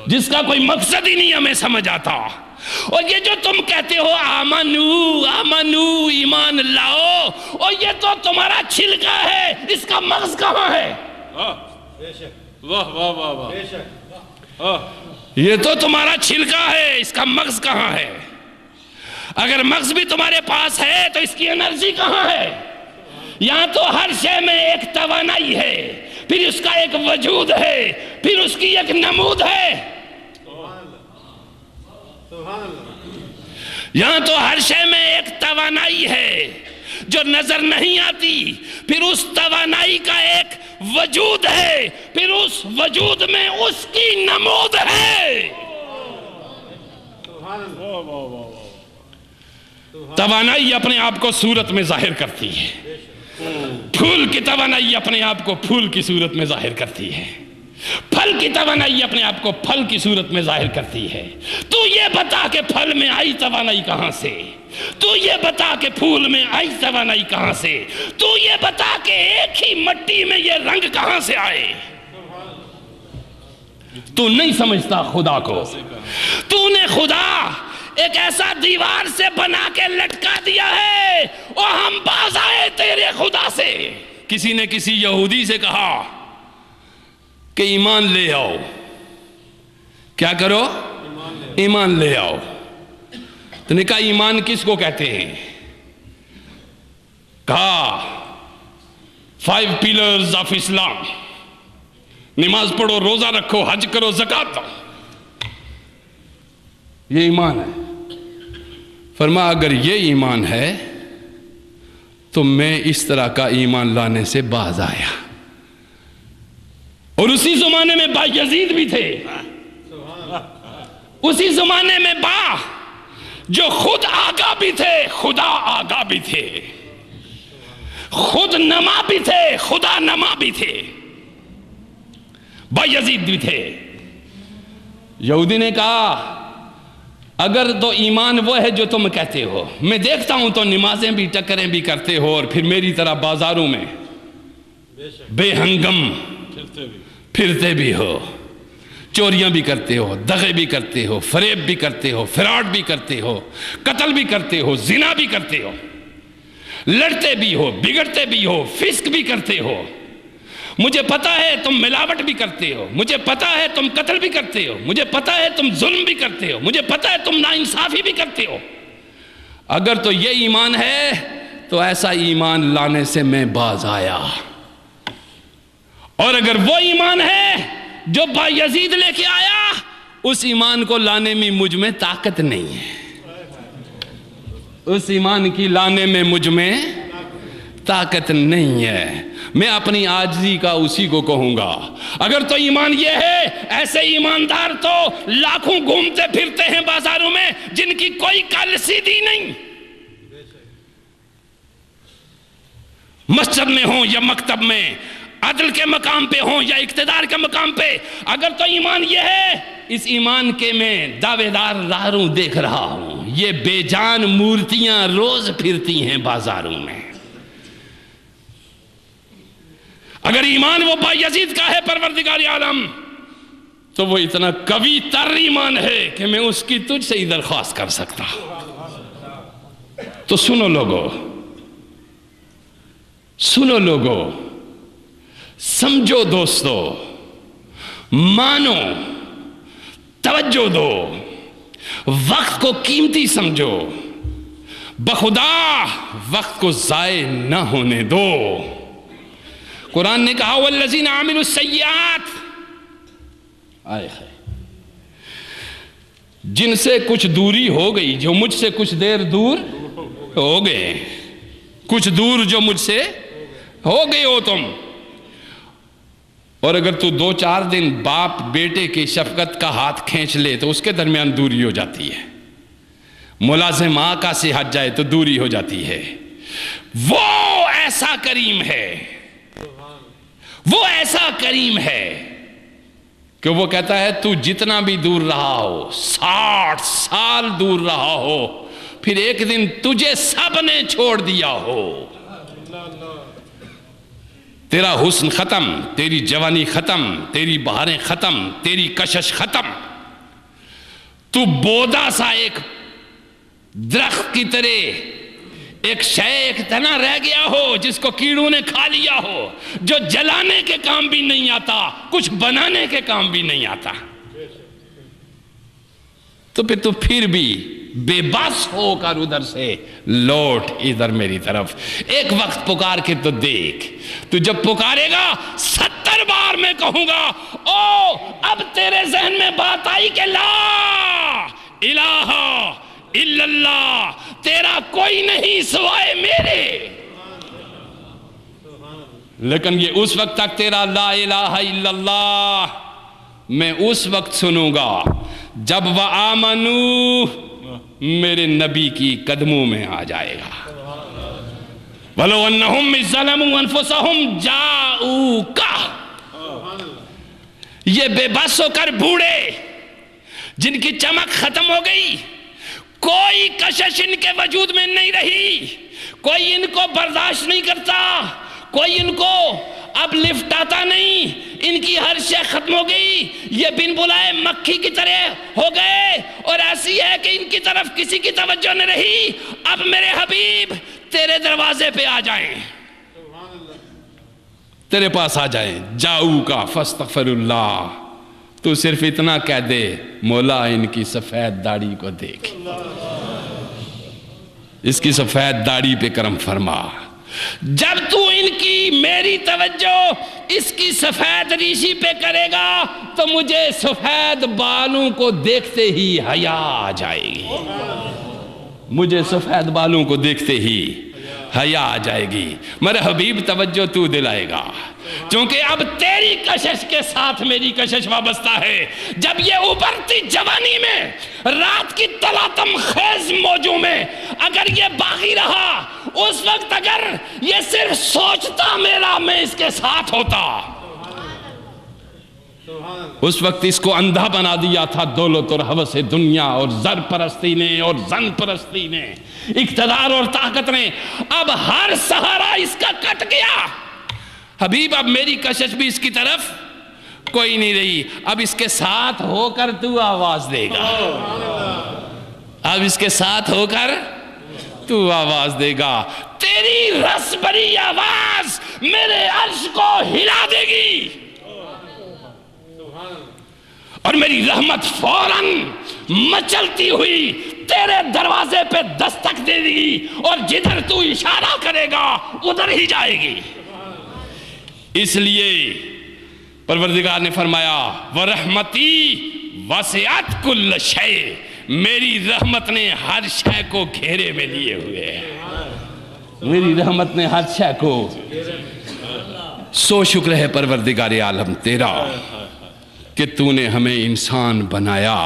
جس کا کوئی مقصد ہی نہیں ہمیں سمجھ آتا. اور یہ جو تم کہتے ہو آمنو آمنو ایمان لاؤ، اور یہ تو تمہارا چھلکا ہے، اس کا مغز کہاں ہے؟ واہ واہ واہ واہ. یہ تو تمہارا چھلکا ہے، اس کا مغز کہاں ہے؟ اگر مغز بھی تمہارے پاس ہے تو اس کی انرجی کہاں ہے؟ یہاں تو ہر شے میں ایک توانائی ہے، پھر اس کا ایک وجود ہے، پھر اس کی ایک نمود ہے. یہاں تو ہر شے میں ایک توانائی ہے جو نظر نہیں آتی، پھر اس توانائی کا ایک وجود ہے، پھر اس وجود میں اس کی نمود ہے. توانائی اپنے آپ کو صورت میں ظاہر کرتی ہے، پھول کی توانائی اپنے آپ کو پھول کی صورت میں ظاہر کرتی ہے، پھل کی توانائی اپنے آپ کو پھل کی صورت میں ظاہر کرتی ہے. تو یہ بتا کہ پھل میں آئی توانائی کہاں سے؟ تو یہ بتا کہ پھول میں آئی توانائی کہاں سے؟ تو یہ بتا کہ ایک ہی مٹی میں یہ رنگ کہاں سے آئے؟ تو نہیں سمجھتا خدا کو. تو نے خدا ایک ایسا دیوار سے بنا کے لٹکا دیا ہے اور ہم باز آئے تیرے خدا سے. کسی نے کسی یہودی سے کہا کہ ایمان لے آؤ. کیا کرو؟ ایمان لے آؤ. تو نے کہا ایمان کس کو کہتے ہیں؟ کہا 5 pillars of اسلام، نماز پڑھو، روزہ رکھو، حج کرو، زکوٰۃ دو، یہ ایمان ہے. فرمایا اگر یہ ایمان ہے تو میں اس طرح کا ایمان لانے سے باز آیا. اور اسی زمانے میں با یزید بھی تھے، اسی زمانے میں با جو خود آگاہ بھی تھے، خدا آگاہ بھی تھے، خود نما بھی تھے، خدا نما بھی تھے، با یزید بھی تھے. یہودی نے کہا اگر تو ایمان وہ ہے جو تم کہتے ہو، میں دیکھتا ہوں تو نمازیں بھی ٹکریں بھی کرتے ہو، اور پھر میری طرح بازاروں میں بے ہنگم پھرتے بھی ہو، چوریاں بھی کرتے ہو، دغے بھی کرتے ہو، فریب بھی کرتے ہو، فراڈ بھی کرتے ہو، قتل بھی کرتے ہو، زنا بھی کرتے ہو، لڑتے بھی ہو، بگڑتے بھی ہو، فسق بھی کرتے ہو. مجھے پتا ہے تم ملاوٹ بھی کرتے ہو، مجھے پتا ہے تم قتل بھی کرتے ہو، مجھے پتا ہے تم ظلم بھی کرتے ہو، مجھے پتا ہے تم ناانصافی بھی کرتے ہو. اگر تو یہ ایمان ہے تو ایسا ایمان لانے سے میں باز آیا. اور اگر وہ ایمان ہے جو با یزید لے کے آیا، اس ایمان کو لانے میں مجھ میں طاقت نہیں ہے. اس ایمان کی لانے میں مجھ میں طاقت نہیں ہے. میں اپنی عاجزی کا اسی کو کہوں گا. اگر تو ایمان یہ ہے، ایسے ایماندار تو لاکھوں گھومتے پھرتے ہیں بازاروں میں جن کی کوئی کل سیدھی نہیں، مسجد میں ہوں یا مکتب میں، عدل کے مقام پہ ہوں یا اقتدار کے مقام پہ. اگر تو ایمان یہ ہے، اس ایمان کے میں دعوے دار راہروں دیکھ رہا ہوں، یہ بے جان مورتیاں روز پھرتی ہیں بازاروں میں. اگر ایمان وہ با یزید کا ہے پروردگار عالم، تو وہ اتنا قوی تر ایمان ہے کہ میں اس کی تجھ سے ہی درخواست کر سکتا. تو سنو لوگو، سنو لوگو، سمجھو دوستو، مانو، توجہ دو، وقت کو قیمتی سمجھو، بخدا وقت کو ضائع نہ ہونے دو. قرآن نے کہا والذین عملوا السیئات، جن سے کچھ دوری ہو گئی، جو مجھ سے کچھ دیر دور ہو گئے، کچھ دور جو مجھ سے ہو گئے ہو تم. اور اگر تو 2-4 دن باپ بیٹے کی شفقت کا ہاتھ کھینچ لے تو اس کے درمیان دوری ہو جاتی ہے. ملازم آقا سے ہٹ جائے تو دوری ہو جاتی ہے. وہ ایسا کریم ہے، وہ ایسا کریم ہے کہ وہ کہتا ہے تو جتنا بھی دور رہا ہو، 60 سال دور رہا ہو، پھر ایک دن تجھے سب نے چھوڑ دیا ہو، تیرا حسن ختم، تیری جوانی ختم، تیری بہاریں ختم، تیری کشش ختم، تو بودا سا ایک درخت کی طرح ایک شے ایک تنا رہ گیا ہو جس کو کیڑوں نے کھا لیا ہو، جو جلانے کے کام بھی نہیں آتا، کچھ بنانے کے کام بھی نہیں آتا، تو پھر بھی بے بس ہو کر ادھر سے لوٹ ادھر میری طرف، ایک وقت پکار کے تو دیکھ، تو جب پکارے گا 70 بار میں کہوں گا او اب تیرے ذہن میں بات آئی کہ لا الہ الا اللہ، تیرا کوئی نہیں سوائے میرے، لیکن یہ اس وقت تک تیرا لا الہ الا اللہ میں اس وقت سنوں گا جب وَآمَنُوا میرے نبی کی قدموں میں آ جائے گا، وَلَوْ أَنَّهُمْ إِذْ ظَلَمُوا أَنفُسَهُمْ جَاءُوكَ، یہ بے بس ہو کر بوڑھے جن کی چمک ختم ہو گئی، کوئی کشش ان کے وجود میں نہیں رہی، کوئی ان کو برداشت نہیں کرتا، کوئی ان کو اب لفٹ آتا نہیں، ان کی ہر شے ختم ہو گئی، یہ بن بلائے مکھی کی طرح ہو گئے، اور ایسی ہے کہ ان کی طرف کسی کی توجہ نہیں رہی، اب میرے حبیب تیرے دروازے پہ آ جائیں، تیرے پاس آ جائیں، جاؤ کا فاستغفر اللہ، تو صرف اتنا کہہ دے مولا ان کی سفید داڑھی کو دیکھ، اس کی سفید داڑھی پہ کرم فرما، جب تو ان کی میری توجہ اس کی سفید ریشی پہ کرے گا تو مجھے سفید بالوں کو دیکھتے ہی حیا آ جائے گی، مجھے سفید بالوں کو دیکھتے ہی حیا آ جائے گی، میرے حبیب توجہ تو دلائے گا، چونکہ اب تیری کشش کے ساتھ میری کشش وابستہ ہے، جب یہ ابھرتی جوانی میں رات کی تلاطم خیز موجوں میں اگر یہ باقی رہا، اس وقت اگر یہ صرف سوچتا میرا میں اس کے ساتھ ہوتا، اس وقت اس کو اندھا بنا دیا تھا دولت اور ہوس دنیا اور زر پرستی نے اور زن پرستی نے، اقتدار اور طاقت نے، اب ہر سہارا اس کا کٹ گیا، حبیب اب میری کشش بھی اس کی طرف کوئی نہیں رہی، اب اس کے ساتھ ہو کر تو آواز دے گا، اب اس کے ساتھ ہو کر تو آواز دے گا، تیری رس بری آواز میرے عرش کو ہلا دے گی، اور میری رحمت فوراً مچلتی ہوئی تیرے دروازے پہ دستک دے گی، اور جدھر تو اشارہ کرے گا ادھر ہی جائے گی، اس لیے پروردگار نے فرمایا وَرَحْمَتِي وَسِعَتْ كُلَّ شَيْءٍ، میری رحمت نے ہر شے کو گھیرے میں لیے ہوئے ہیں، میری رحمت نے ہر شے کو، سو شکر ہے پروردگار عالم تیرا کہ تو نے ہمیں انسان بنایا،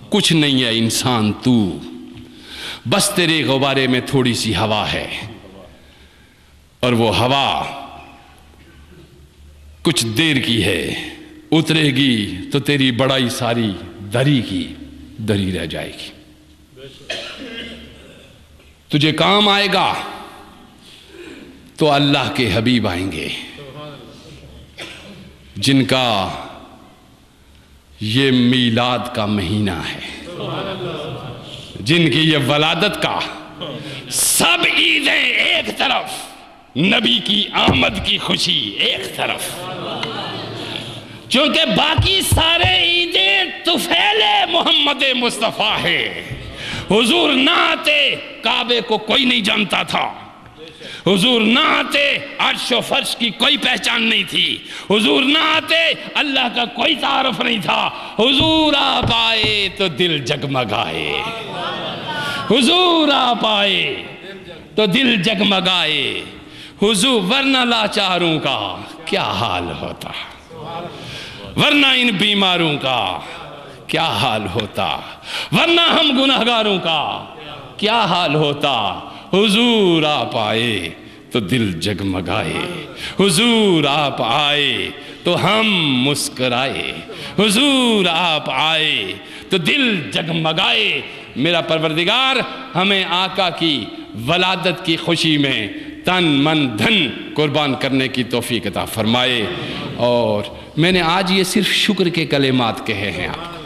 کچھ نہیں ہے انسان تو، بس تیرے غبارے میں تھوڑی سی ہوا ہے، اور وہ ہوا کچھ دیر کی ہے، اترے گی تو تیری بڑائی ساری دری کی دری رہ جائے گی، تجھے کام آئے گا تو اللہ کے حبیب آئیں گے جن کا یہ میلاد کا مہینہ ہے، جن کی یہ ولادت کا، سب عیدیں ایک طرف، نبی کی آمد کی خوشی ایک طرف، چونکہ باقی سارے عیدیں طفیل محمد مصطفیٰ ہے، حضور نہ آتے کعبے کو کوئی نہیں جانتا تھا، حضور نہ آتے عرش و فرش کی کوئی پہچان نہیں تھی، حضور نہ آتے اللہ کا کوئی تعارف نہیں تھا، حضور آپ آئے تو دل جگمگائے، حضور آپ آئے تو دل جگمگائے، حضور ورنہ لاچاروں کا کیا حال ہوتا، ورنہ ان بیماروں کا کیا حال ہوتا، ورنہ ہم گناہگاروں کا کیا حال ہوتا، حضور آپ آئے تو دل جگمگائے، حضور آپ آئے تو ہم مسکرائے، حضور آپ آئے تو دل جگمگائے، میرا پروردگار ہمیں آقا کی ولادت کی خوشی میں تن من دھن قربان کرنے کی توفیق عطا فرمائے، اور میں نے آج یہ صرف شکر کے کلمات کہے ہیں آپ کو،